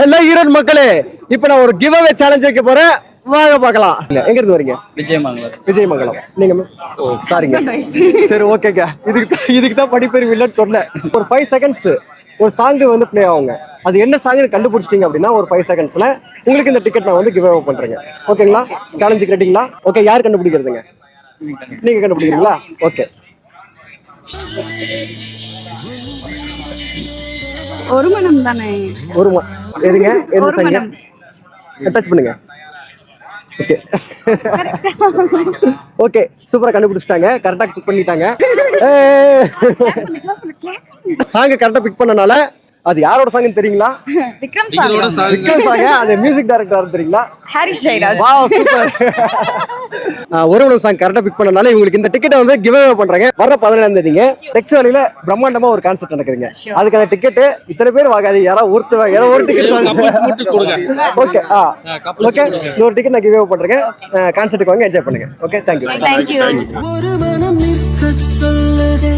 Hello Erode மக்களே, இப்போ நான் ஒரு கிவ் அவே சேலஞ்ச் வைக்க போறேன். வாங்க பார்க்கலாம். எங்க இருந்து வரீங்க? விஜயமங்கலம். நீங்க? ஓ சாரிங்க. சரி ஓகேங்க. இதுக்கு தான் படிப்பறிவு இல்லைன்னு சொன்னேன். ஒரு 5 செகண்ட்ஸ் ஒரு சாங் வந்து ப்ளே ஆகுங்க. அது என்ன சாங்னு கண்டுபிடிச்சிட்டீங்க அப்படின்னா ஒரு 5 செகண்ட்ஸ்ல உங்களுக்கு இந்த டிக்கெட் நான் வந்து கிவ் அவே பண்றேங்க. ஓகேங்களா? சேலஞ்சுக்கு ரெடிங்களா? ஓகே, யார் கண்டுபிடிக்கிறதுங்க? நீங்க கண்டுபிடிக்கிறீங்களா? ஓகே. ஒரு மனம் தானே. ஒரு எதுங்க? என்ன சாங்க? டச் பண்ணுங்க. ஓகே ஓகே, சூப்பரா கண்டுபிடிச்சிட்டாங்க. கரெக்டா பிக் பண்ணிட்டாங்க. சாங்க கரெக்டா பிக் பண்ணனால அது யாரோட சாங்னு தெரியுங்களா? விக்ரம் சாங். விக்ரம் சாங்க. அது மியூசிக் டைரக்டர் தெரியுங்களா? ஹாரிஸ் ஜெயராஜ். Wow super. ஒரு சாங் கரெக்டா பிக் பண்ணனால உங்களுக்கு இந்த டிக்கெட்டை வந்து கிவ் அவே பண்றாங்க. வர 17ஆம் தேதிங்க டெக்ஸ் வேலியில பிரம்மாண்டமா ஒரு கான்செர்ட் நடக்குதுங்க. அதுக்கான டிக்கெட் இத்தனை பேர் வாங்காது, யாராவது ஒருத்தர் ஏதோ ஒரு டிக்கெட் ஓகே. ஓகே, இந்த ஒரு டிக்கெட் நான் கிவ் அவே பண்றேன். கான்செர்ட்டுக்கு வாங்க, என்ஜாய் பண்ணுங்க. Okay, thank you. தேங்க்யூ. ஒரு மனம் நிற்க சொல்லுதே